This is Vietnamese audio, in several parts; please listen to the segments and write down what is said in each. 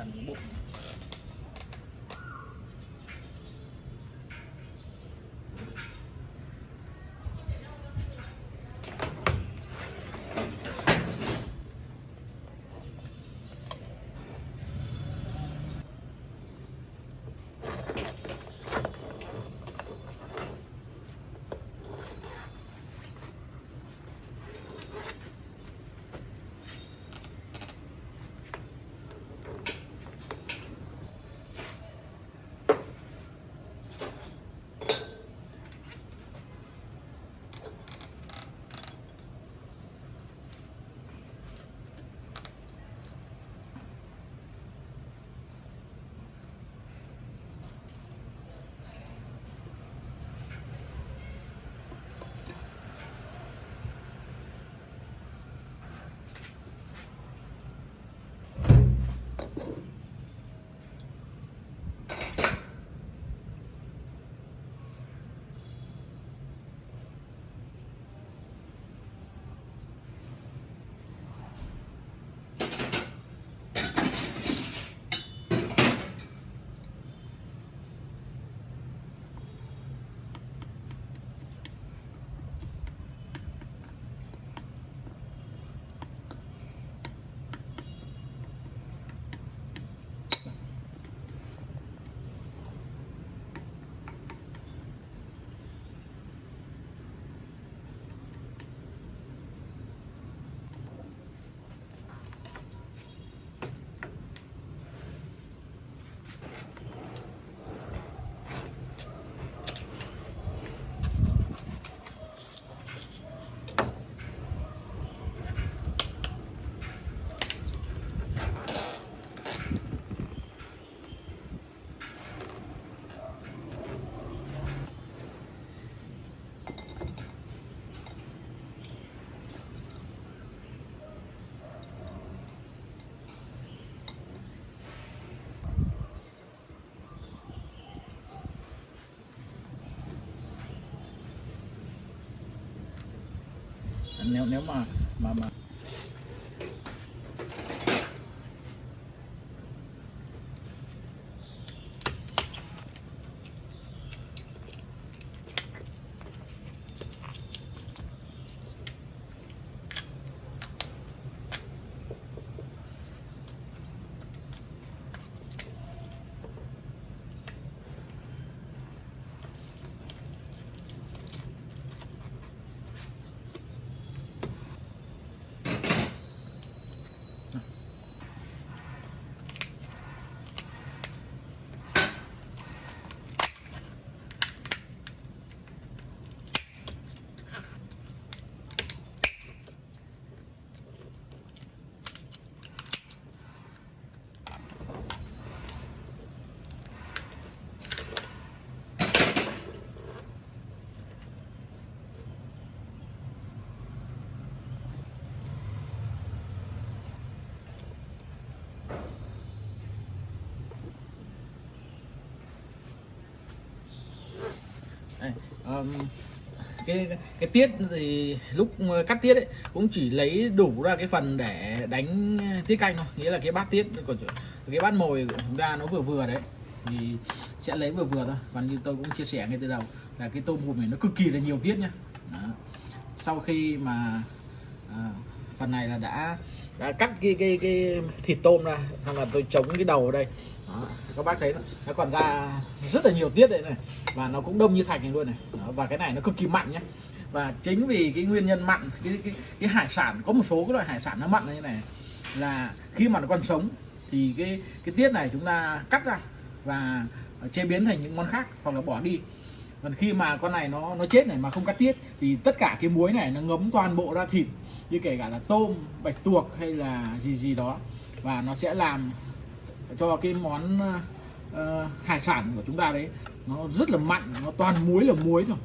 gần cái bụng. Nếu mà đây, cái tiết thì lúc cắt tiết ấy cũng chỉ lấy đủ ra cái phần để đánh tiết canh thôi, nghĩa là cái bát tiết còn cái bát mồi của chúng ta nó vừa vừa đấy thì sẽ lấy vừa vừa thôi. Còn như tôi cũng chia sẻ ngay từ đầu là cái tôm hùm này nó cực kỳ là nhiều tiết nhá. Đó. Sau khi mà phần này là đã cắt cái thịt tôm ra, xong là tôi chống cái đầu ở đây. Đó, các bác thấy nó còn ra rất là nhiều tiết đây này, và nó cũng đông như thạch này luôn này. Đó, và cái này nó cực kỳ mặn nhé. Và chính vì cái nguyên nhân mặn, cái hải sản, có một số cái loại hải sản nó mặn như này là khi mà nó còn sống thì cái tiết này chúng ta cắt ra và chế biến thành những món khác hoặc là bỏ đi. Còn khi mà con này nó chết này mà không cắt tiết thì tất cả cái muối này nó ngấm toàn bộ ra thịt, như kể cả là tôm, bạch tuộc hay là gì đó, và nó sẽ làm cho cái món hải sản của chúng ta đấy nó rất là mặn, nó toàn muối là muối thôi.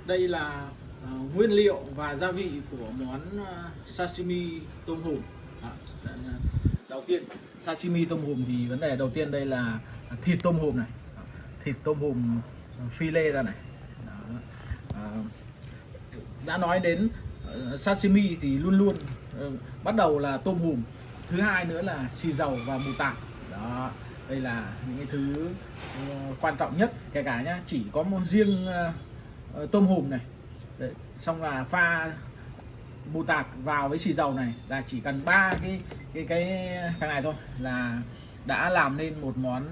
Đây là nguyên liệu và gia vị của món sashimi tôm hùm. Đó, đầu tiên sashimi tôm hùm thì vấn đề đầu tiên đây là thịt tôm hùm này. Đó, thịt tôm hùm phi lê ra này. Đó. Đã nói đến sashimi thì luôn luôn bắt đầu là tôm hùm, thứ hai nữa là xì dầu và mù tạt. Đó, đây là những cái thứ quan trọng nhất, kể cả nhá, chỉ có một riêng tôm hùm này. Đấy, xong là pha mù tạt vào với xì dầu này là chỉ cần ba cái thằng này thôi là đã làm nên một món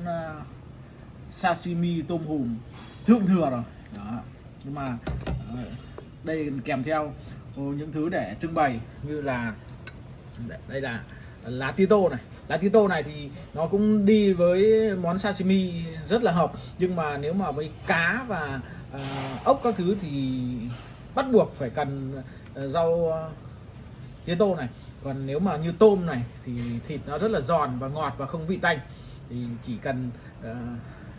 sashimi tôm hùm thượng thừa rồi. Đó. Nhưng mà đây kèm theo những thứ để trưng bày như là đây là lá tía tô này. Lá tía tô này thì nó cũng đi với món sashimi rất là hợp, nhưng mà nếu mà với cá và ốc các thứ thì bắt buộc phải cần rau tía tô này. Còn nếu mà như tôm này thì thịt nó rất là giòn và ngọt và không vị tanh, thì chỉ cần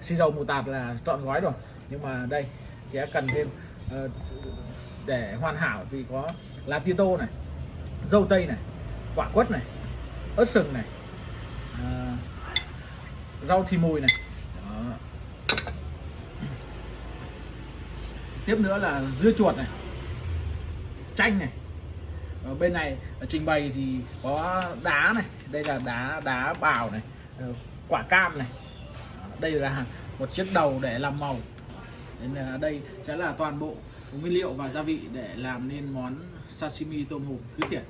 xì dầu mù tạt là trọn gói rồi. Nhưng mà đây sẽ cần thêm để hoàn hảo thì có lá tía tô này, dâu tây này, quả quất này, ớt sừng này, rau thì mùi này. Đó. Tiếp nữa là dưa chuột này, chanh này. Ở bên này trình bày thì có đá này, đây là đá bào này, quả cam này. Đây là một chiếc đầu để làm màu. Nên là đây sẽ là toàn bộ nguyên liệu và gia vị để làm nên món sashimi tôm hùm khứ thiện.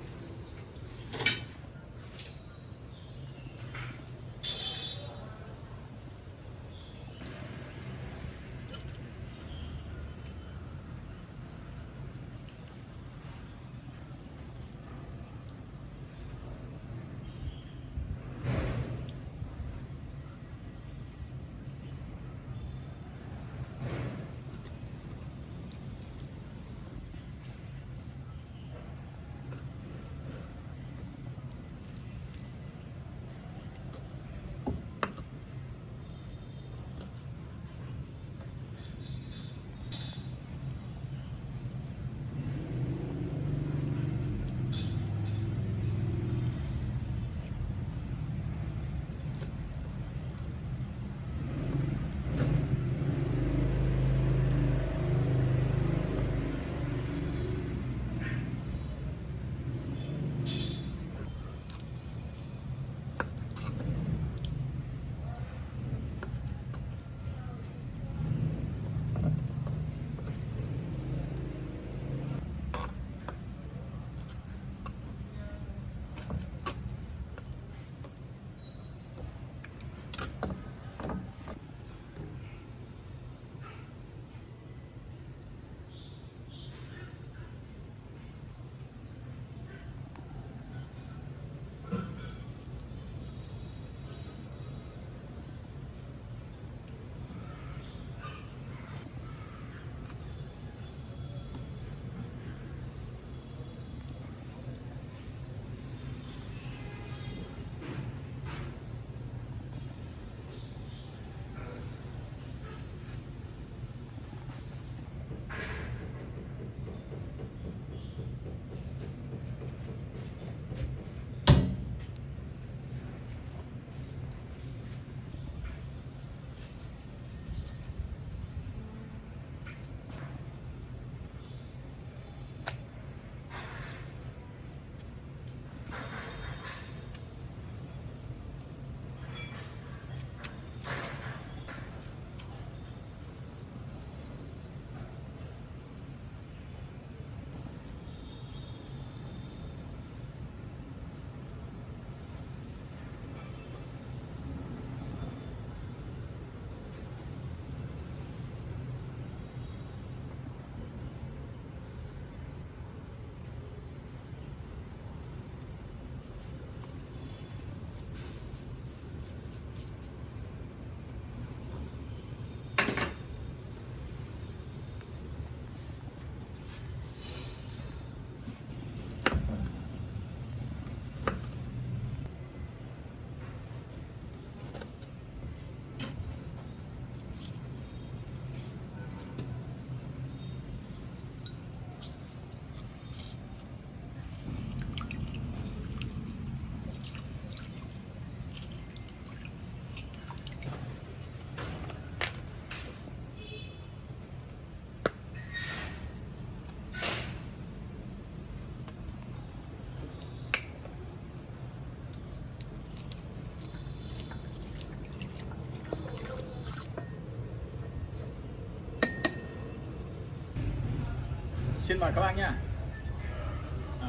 Xin mời các bác nhá.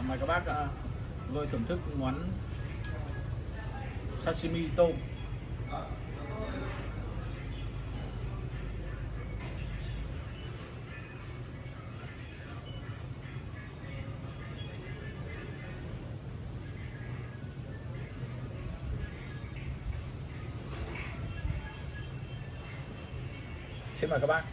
Mời các bác tôi thưởng thức món sashimi tôm. Xin mời các bác.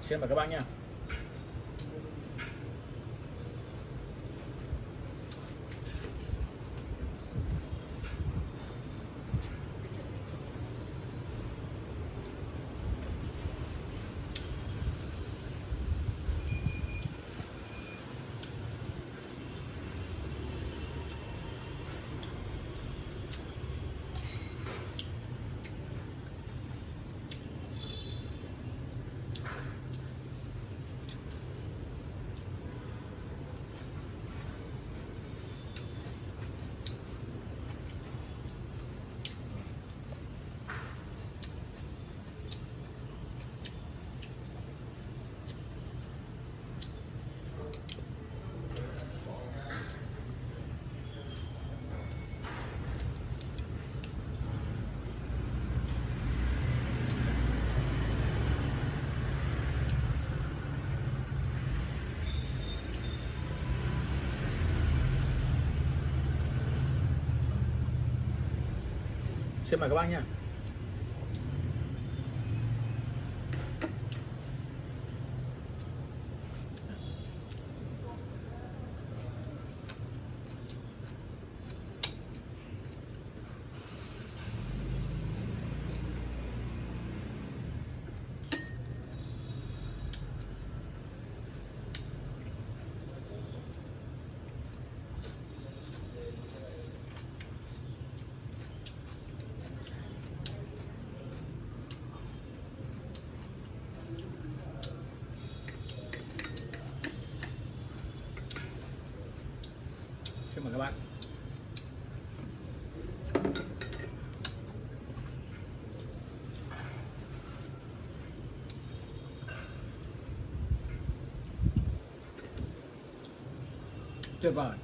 Xin mời các bác nha. Xin mời các bác nha. Xin mời các bạn. Tuyệt vời.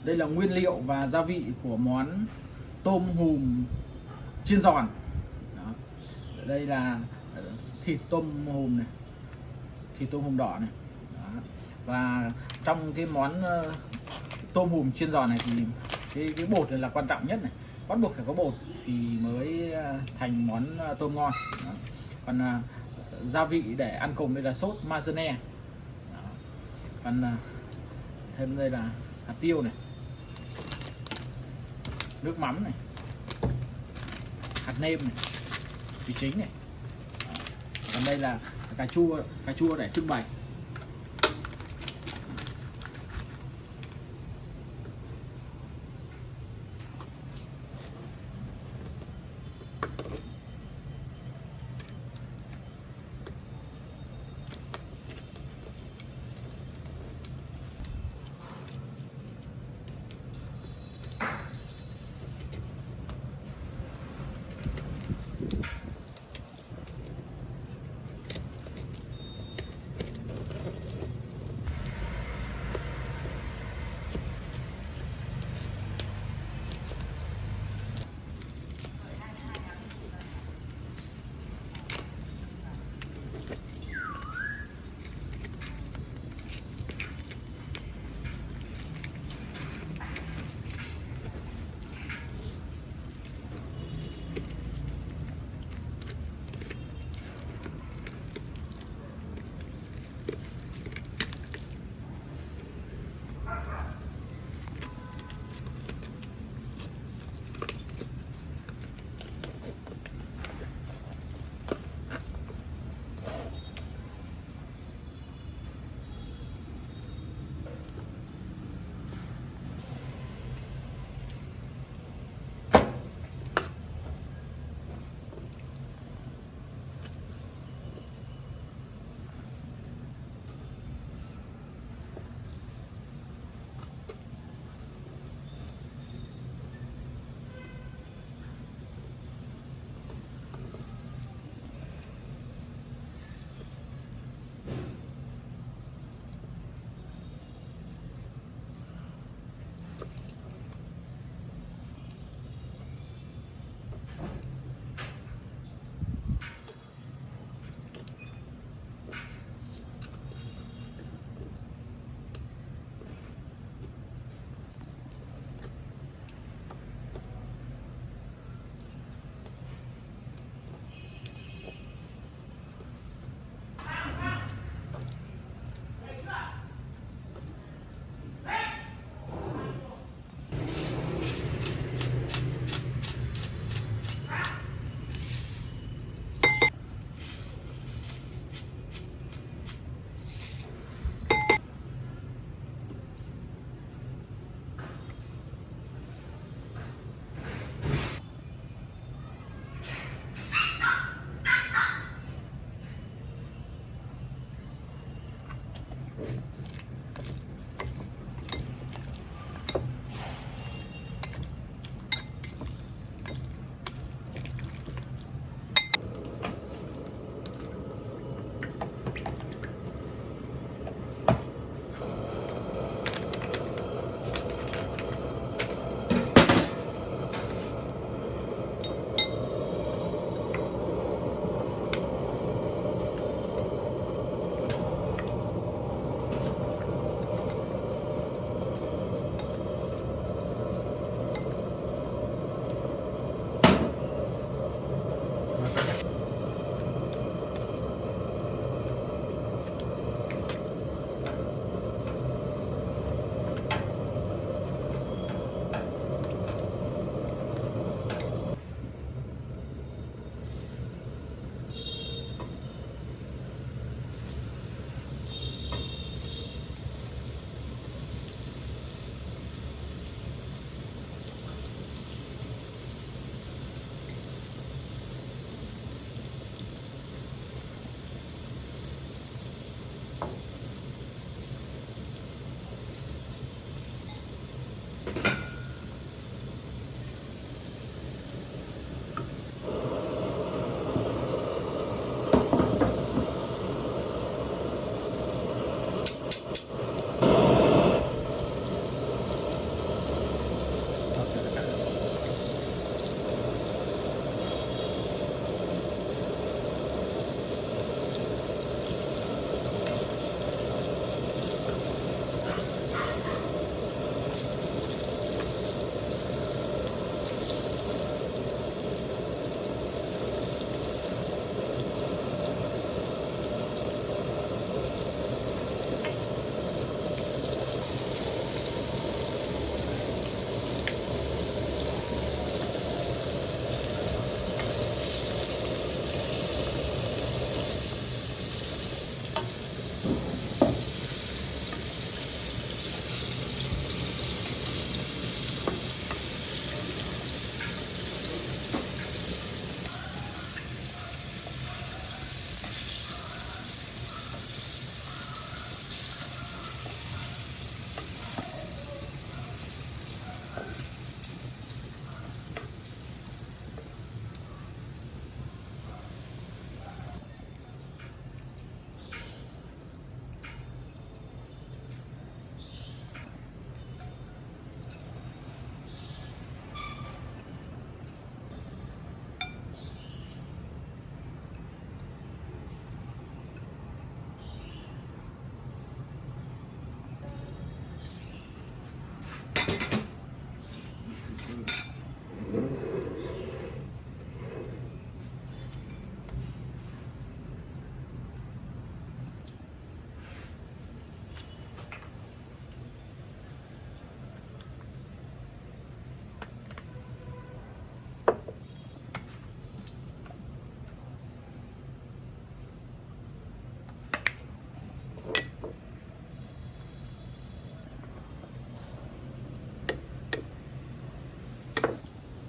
Đây là nguyên liệu và gia vị của món tôm hùm chiên giòn. Đó. Đây là thịt tôm hùm này, thịt tôm hùm đỏ này. Đó. Và trong cái món tôm hùm chiên giòn này thì cái bột này là quan trọng nhất này, bắt buộc phải có bột thì mới thành món tôm ngon. Đó. Còn gia vị để ăn cùng đây là sốt mayonnaise. Còn thêm đây là hạt tiêu này, nước mắm này, hạt nêm này, thủy chính này. Đó. Còn đây là cà chua để trưng bày.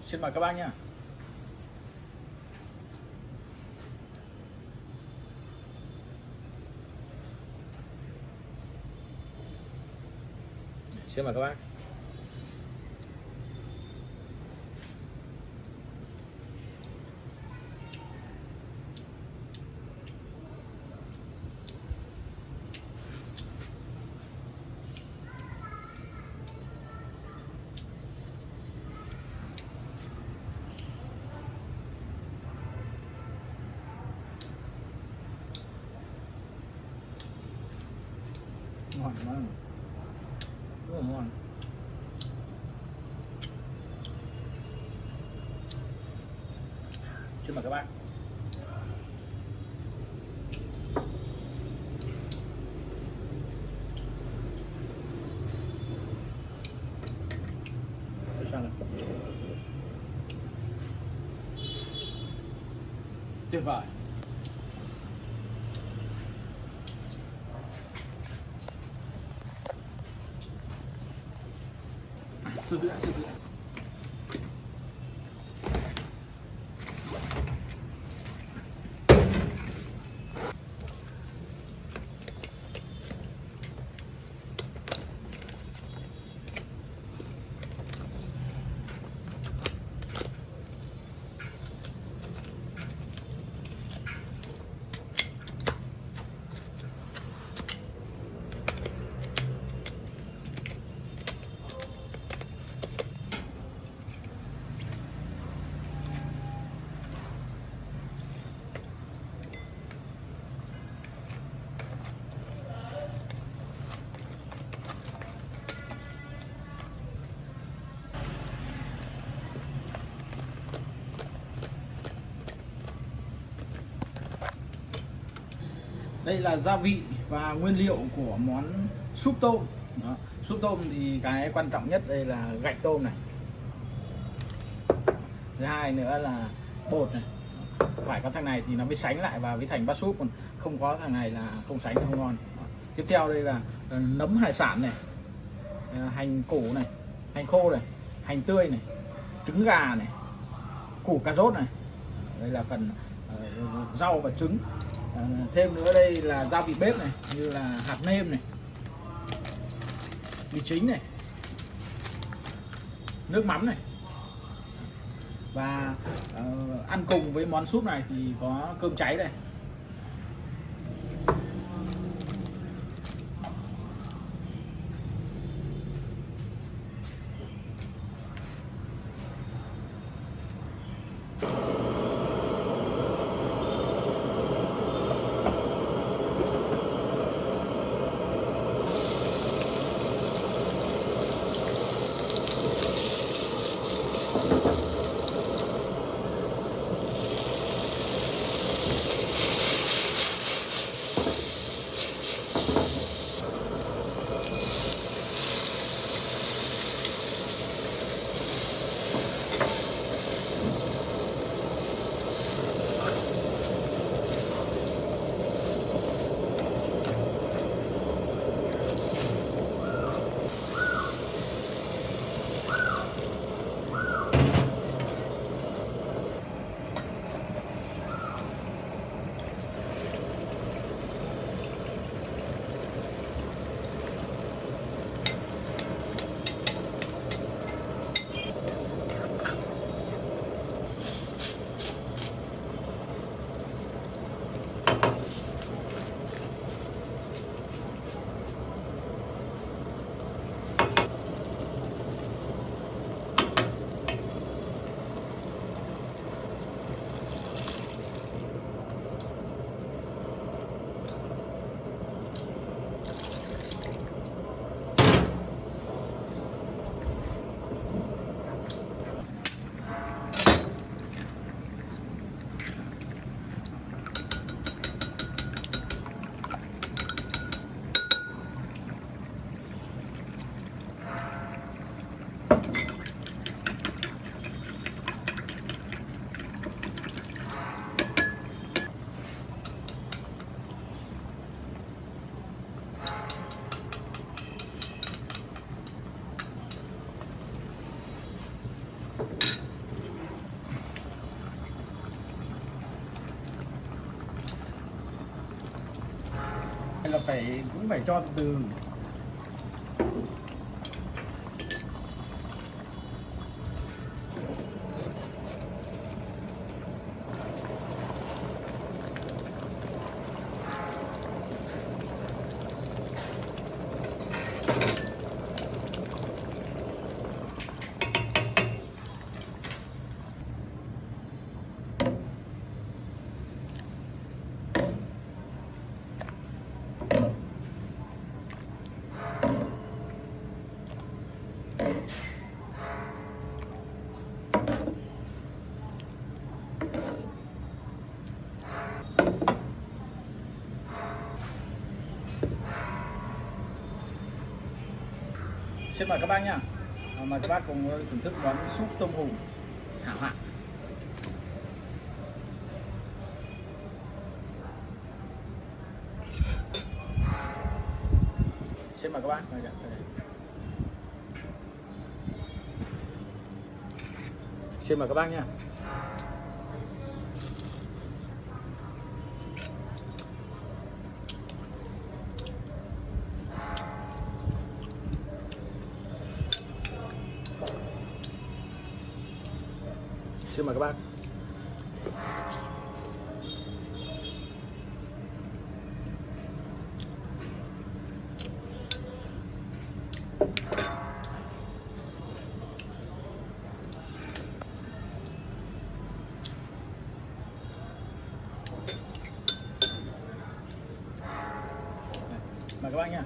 Xin mời các bác nhé. Xin mời các bác. Ngon quá, rất là ngon. Xin mời các bạn. Sao này? Tuyệt vời. Từ từ. Đây là gia vị và nguyên liệu của món súp tôm. Đó. Súp tôm thì cái quan trọng nhất đây là gạch tôm này. Thứ hai nữa là bột này. Phải có thằng này thì nó mới sánh lại và mới thành bát súp, còn không có thằng này là không sánh, không ngon. Đó. Tiếp theo đây là nấm hải sản này, hành củ này, hành khô này, hành tươi này, trứng gà này, củ cà rốt này. Đây là phần rau và trứng. Thêm nữa đây là gia vị bếp này, như là hạt nêm này, mì chính này, nước mắm này. Và ăn cùng với món súp này thì có cơm cháy đây. cũng phải cho từ từ. Xin mời các bác nhá. Mời các bác cùng thưởng thức món súp tôm hùm hảo hạng. Xin mời các bác. Xin mời các bác nhá. Xin mời các bác. Mời các bác nha.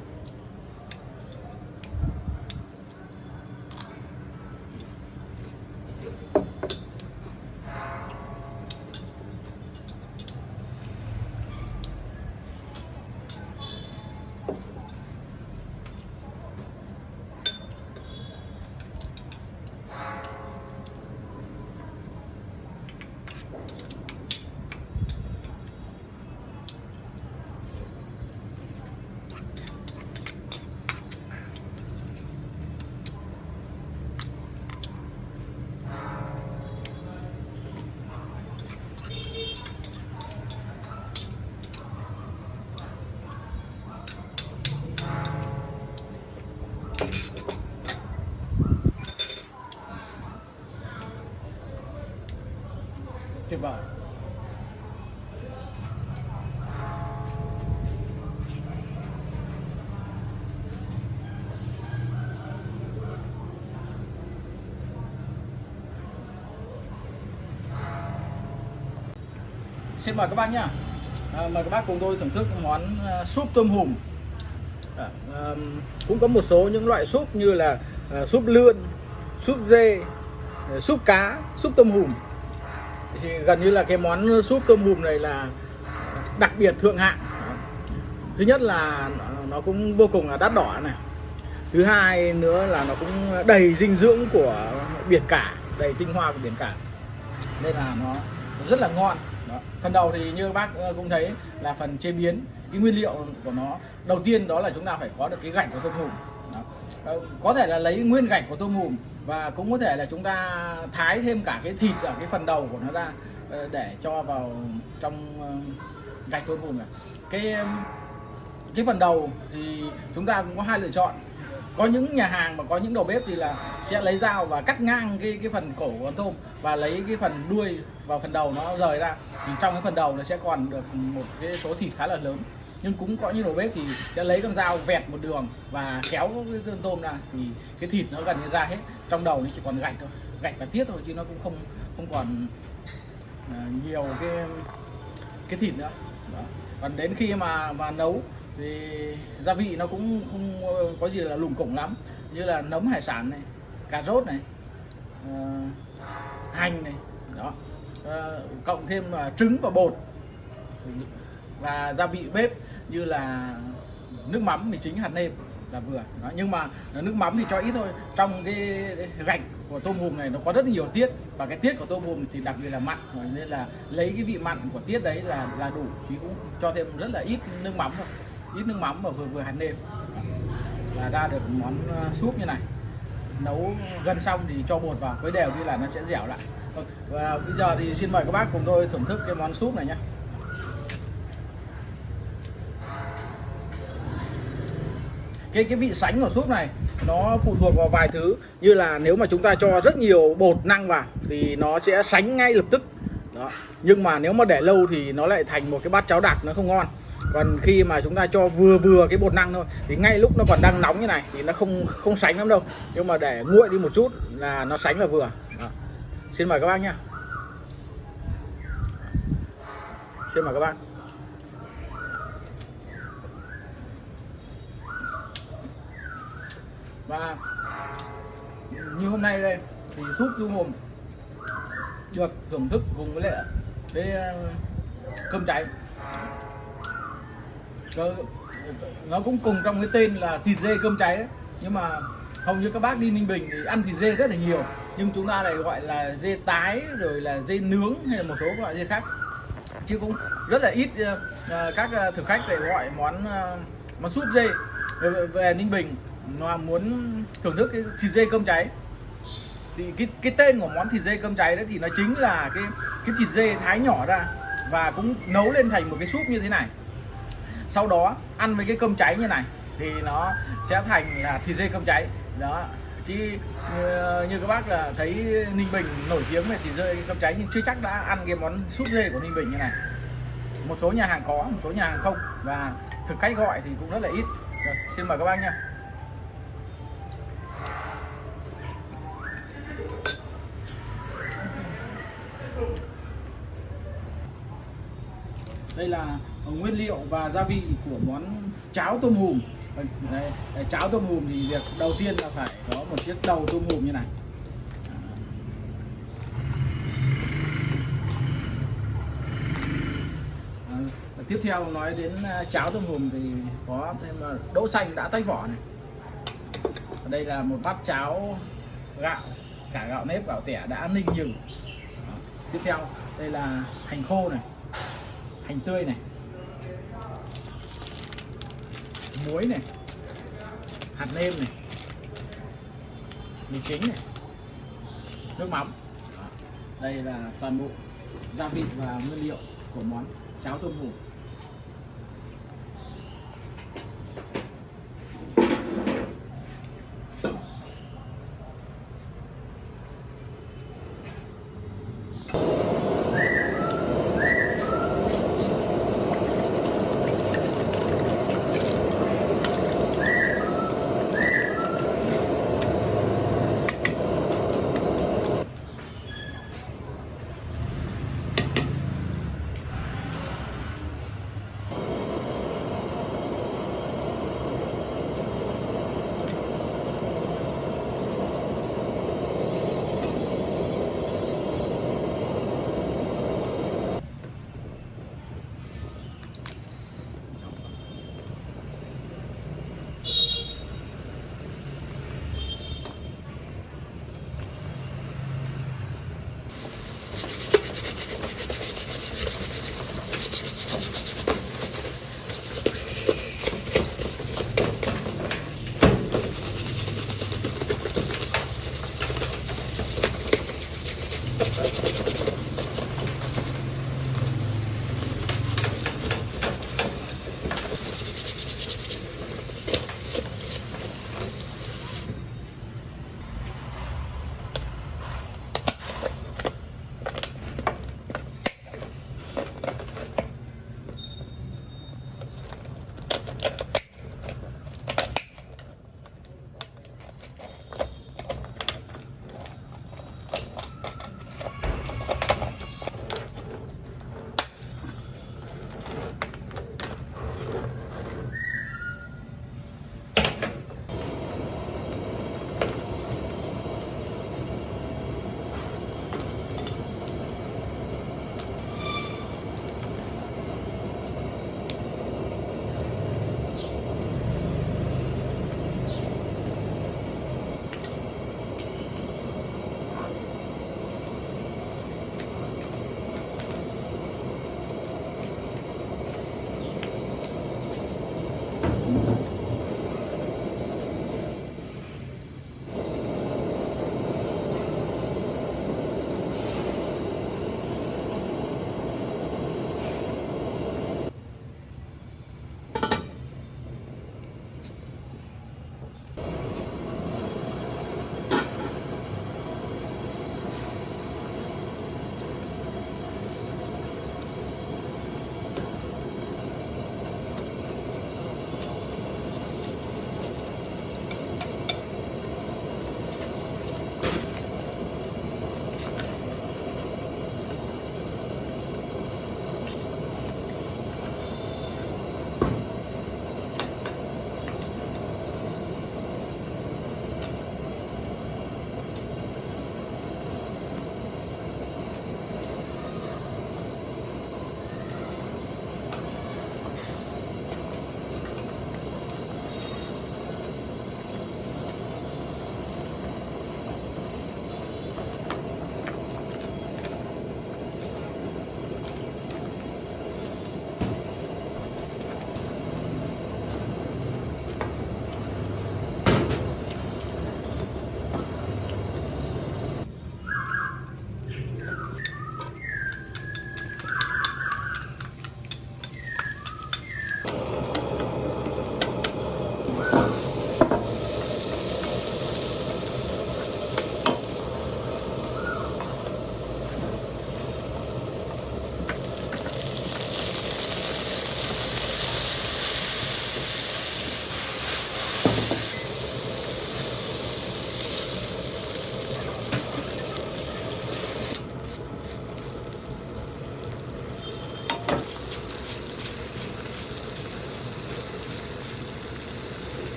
Tuyệt vời. Xin mời các bác nhá. Mời các bác cùng tôi thưởng thức món súp tôm hùm. Cũng có một số những loại súp như là súp lươn, súp dê, súp cá, súp tôm hùm. Thì gần như là cái món súp tôm hùm này là đặc biệt thượng hạng. Thứ nhất là nó cũng vô cùng là đắt đỏ này. Thứ hai nữa là nó cũng đầy dinh dưỡng của biển cả, đầy tinh hoa của biển cả, nên là nó rất là ngon. Đó. Phần đầu thì như các bác cũng thấy là phần chế biến, cái nguyên liệu của nó đầu tiên đó là chúng ta phải có được cái gạch của tôm hùm. Đó. Có thể là lấy nguyên gạch của tôm hùm và cũng có thể là chúng ta thái thêm cả cái thịt ở cái phần đầu của nó ra để cho vào trong gạch tôm hùm này. Cái phần đầu thì chúng ta cũng có hai lựa chọn. Có những nhà hàng mà có những đầu bếp thì là sẽ lấy dao và cắt ngang cái phần cổ của con tôm và lấy cái phần đuôi vào phần đầu nó rời ra, thì trong cái phần đầu nó sẽ còn được một cái số thịt khá là lớn. Nhưng cũng có những đầu bếp thì sẽ lấy con dao vẹt một đường và kéo cái con tôm ra thì cái thịt nó gần như ra hết, trong đầu nó chỉ còn gạch thôi, gạch và tiết thôi, chứ nó cũng không còn nhiều cái thịt nữa. Đó. Còn đến khi mà nấu thì gia vị nó cũng không có gì là lùng củng lắm, như là nấm hải sản này, cà rốt này, hành này, đó, cộng thêm trứng và bột và gia vị bếp như là nước mắm mì chính, hạt nêm là vừa. Đó. Nhưng mà nước mắm thì cho ít thôi. Trong cái gạch của tôm hùm này nó có rất nhiều tiết, và cái tiết của tôm hùm thì đặc biệt là mặn, nên là lấy cái vị mặn của tiết đấy là đủ, chứ cũng cho thêm rất là ít nước mắm thôi. Ít nước mắm và vừa hạt nêm là ra được món súp như này. Nấu gần xong thì cho bột vào khuấy đều đi là nó sẽ dẻo lại. Và bây giờ thì xin mời các bác cùng tôi thưởng thức cái món súp này nhé. cái vị sánh của súp này nó phụ thuộc vào vài thứ, như là nếu mà chúng ta cho rất nhiều bột năng vào thì nó sẽ sánh ngay lập tức đó, nhưng mà nếu mà để lâu thì nó lại thành một cái bát cháo đặc, nó không ngon. Còn khi mà chúng ta cho vừa vừa cái bột năng thôi thì ngay lúc nó còn đang nóng như này thì nó không sánh lắm đâu, nhưng mà để nguội đi một chút là nó sánh là vừa đó. Xin mời các bác nhé. Xin mời các bác. Và như hôm nay đây thì súp tôm hùm được thưởng thức cùng với lại cái cơm cháy. Nó cũng cùng trong cái tên là thịt dê cơm cháy đấy, nhưng mà hầu như các bác đi Ninh Bình thì ăn thịt dê rất là nhiều, nhưng chúng ta lại gọi là dê tái rồi là dê nướng hay là một số loại dê khác, chứ cũng rất là ít các thực khách để gọi món súp dê về Ninh Bình mà muốn thưởng thức cái thịt dê cơm cháy. Thì cái tên của món thịt dê cơm cháy đấy thì nó chính là cái thịt dê thái nhỏ ra và cũng nấu lên thành một cái súp như thế này, sau đó ăn với cái cơm cháy như này thì nó sẽ thành là thịt dê cơm cháy đó. Chứ như các bác là thấy Ninh Bình nổi tiếng về thịt dê cơm cháy nhưng chưa chắc đã ăn cái món súp dê của Ninh Bình như này. Một số nhà hàng có, một số nhà hàng không, và thực khách gọi thì cũng rất là ít. Rồi, xin mời các bác nha. Đây là nguyên liệu và gia vị của món cháo tôm hùm. Đây, cháo tôm hùm thì việc đầu tiên là phải có một chiếc đầu tôm hùm như này. Tiếp theo nói đến cháo tôm hùm thì có thêm đỗ xanh đã tách vỏ này. Ở đây là một bát cháo gạo, cả gạo nếp gạo tẻ đã ninh nhừ. Tiếp theo đây là hành khô này, hành tươi này, muối này, hạt nêm này, mì chính này, nước mắm. Đây là toàn bộ gia vị và nguyên liệu của món cháo tôm hùm.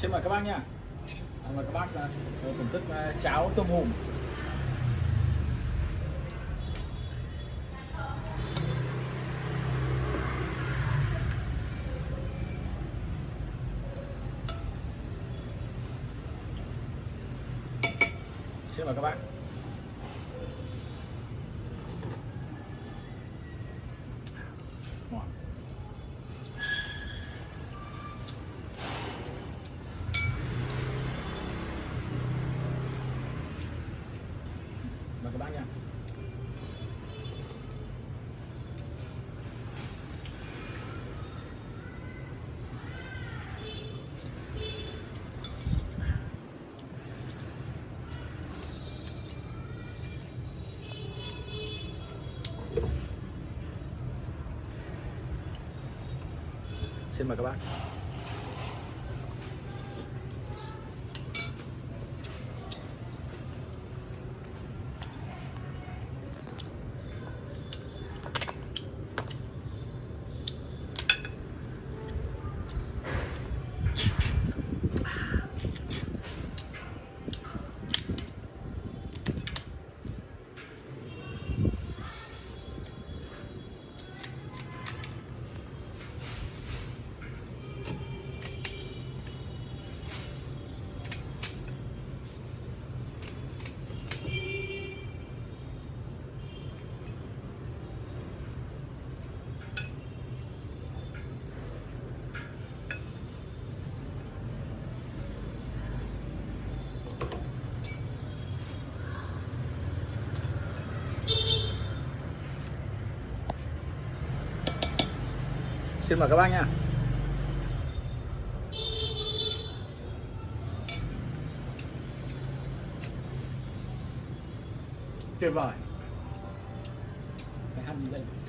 Xin mời các bác nha. Mời các bác thưởng thức cháo tôm hùm. Xin mời các bác. Ngon. Mời các bác nha. Xin mời các bác. Xin mời các bác nha. Tuyệt vời. Cái ăn đi đây.